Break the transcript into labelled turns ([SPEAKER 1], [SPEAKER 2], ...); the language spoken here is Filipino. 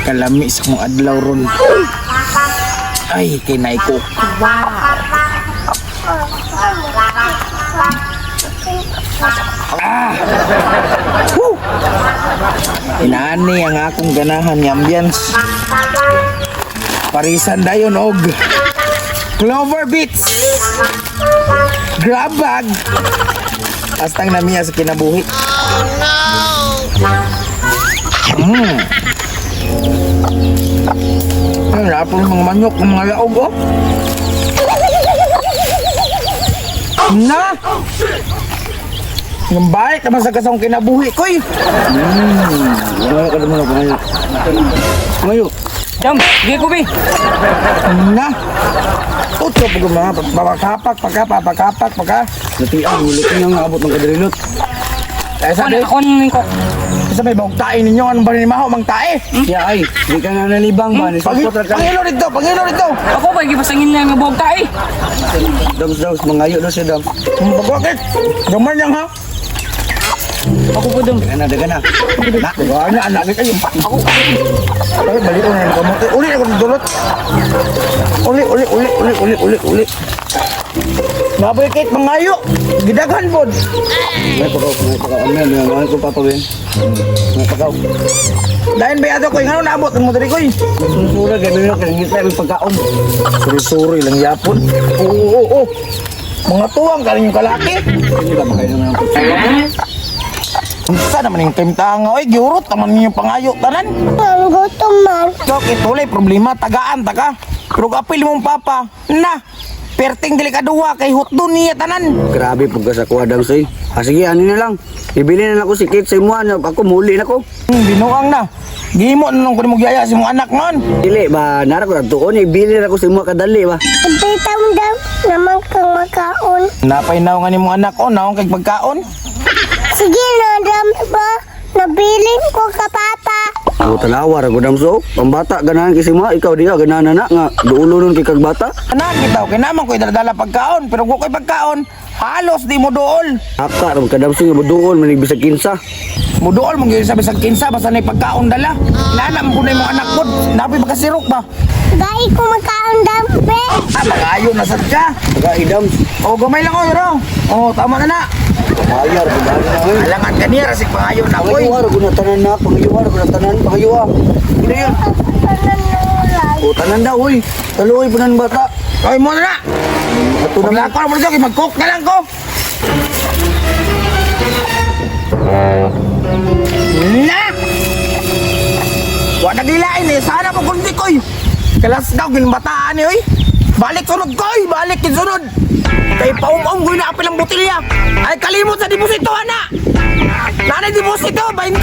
[SPEAKER 1] Kalami sa kong adlaw ron. Ay, kinay ko. Ah! Woo! Inaani ang akong ganahan ni ambience. Parisan dayon og Clover Beats. Grab bag. Astang namiya sa kinabuhi. Ang lapon mga manok, mga laog, oh. Na! Yung balik naman sa kasang kinabuhi ko, eh.
[SPEAKER 2] Wala ka naman ako ngayon. Ngayon.
[SPEAKER 3] Jam, gigi ko, Bi.
[SPEAKER 1] Na! Utro po mga pagkapak, pagka.
[SPEAKER 2] Natiang, mulitin nga nga abot ng kadarilot.
[SPEAKER 1] Kaya sabi,
[SPEAKER 3] Ako nang ko.
[SPEAKER 1] sa may bawang tae ninyo, anong ba rin maho, mang tae?
[SPEAKER 2] Ya ay, di ka nga nalibang ba? Nisupot ka.
[SPEAKER 1] Pangilo dito!
[SPEAKER 3] Ako ba gipasangin lang nga buog tae?
[SPEAKER 2] Daws, mangayo na siya dam.
[SPEAKER 1] Bakit? Gamar niyang ha?
[SPEAKER 3] Ako po dong.
[SPEAKER 2] Daga na.
[SPEAKER 1] Gawaan na, anak kayo. Ako. Ay, balik ko na yung kamote. Uli ako ng dulot. Uli. Maboy kahit mangayo. Gidaghan po.
[SPEAKER 2] May pakaw. Amen, may ko papawin. May pakaw.
[SPEAKER 1] Dahil bayado ko, yung ano naabot ng motor ko eh.
[SPEAKER 2] Susura, gano'n yung kaningit may pagkaon.
[SPEAKER 1] Suri lang yapon. Oo. Mga tuwang ka rin yung kalaki.
[SPEAKER 2] Hindi ka makain naman ang pagkaon.
[SPEAKER 1] Saan naman yung timtanga? Oy, giurot naman yung pangayo. Tanan.
[SPEAKER 4] Ang gutom man.
[SPEAKER 1] So, ituloy problema. Tagaan, taga. Pero kapil mong papa. Na. Perting delikaduha kay hotdon niya tanan.
[SPEAKER 2] Grabe po ka sa kuwadang soy. Sige, ano na lang. Ibili na lang ako si Kate sa imuan. Ako muli na ko.
[SPEAKER 1] Binuang na. Gimo na nung kunin mo gyaya si mong anak man.
[SPEAKER 2] Dili ba, nara ko na tuon. Ibili na ako sa imuan kadali ba.
[SPEAKER 4] Ipita mo daw naman kang makaon.
[SPEAKER 1] Napay naw nga ni mong anak o, naong kay pagkaon.
[SPEAKER 4] Sige na, dami ba? Nabilin ko ka, Papa.
[SPEAKER 2] Ako talawar ako dam so. Pambata ganahan kasi mo. Ikaw diya ganahan na nga. Duulo nun kay kag bata.
[SPEAKER 1] Anak kita, okay naman ko idadala pagkaon. Pero kung ko'y pagkaon, halos di mo dool.
[SPEAKER 2] Aka ram kadam sing buduol manig bisag kinsa.
[SPEAKER 1] Mudool mong yun sabi sa kinsa, basta na pagkaon dala. Nanam ko na yung mga anak ko. Nabi ba kasirok ba?
[SPEAKER 4] Dahil ko makaon daw, be.
[SPEAKER 1] Magayo na sad ka.
[SPEAKER 2] Taga idam.
[SPEAKER 1] O, gamay lang o, yoro. O, tama na na.
[SPEAKER 2] Bayar budan na oy.
[SPEAKER 1] Alangan ka niya, rasik pangayo na ko'y.
[SPEAKER 2] Pangayuar ko na tanan na. Pangayuar ko na tanan. Pangayuar. Ina yun. O tanan daw oy. Taluoy punan bata.
[SPEAKER 1] Oy, mo na na.
[SPEAKER 2] Ato
[SPEAKER 1] Kung
[SPEAKER 2] na
[SPEAKER 1] ako na mo dito, mag-cook na lang ko. Na! Wa nagilain eh, sana po kundi ko'y. Kalas daw, ginbataan eh, oy. Balik sunod ko'y, balik sunod. Kay paum-um ko'y naapil ang butilya. Ay, kalimot sa deposito, ana. Nanay deposito, 20.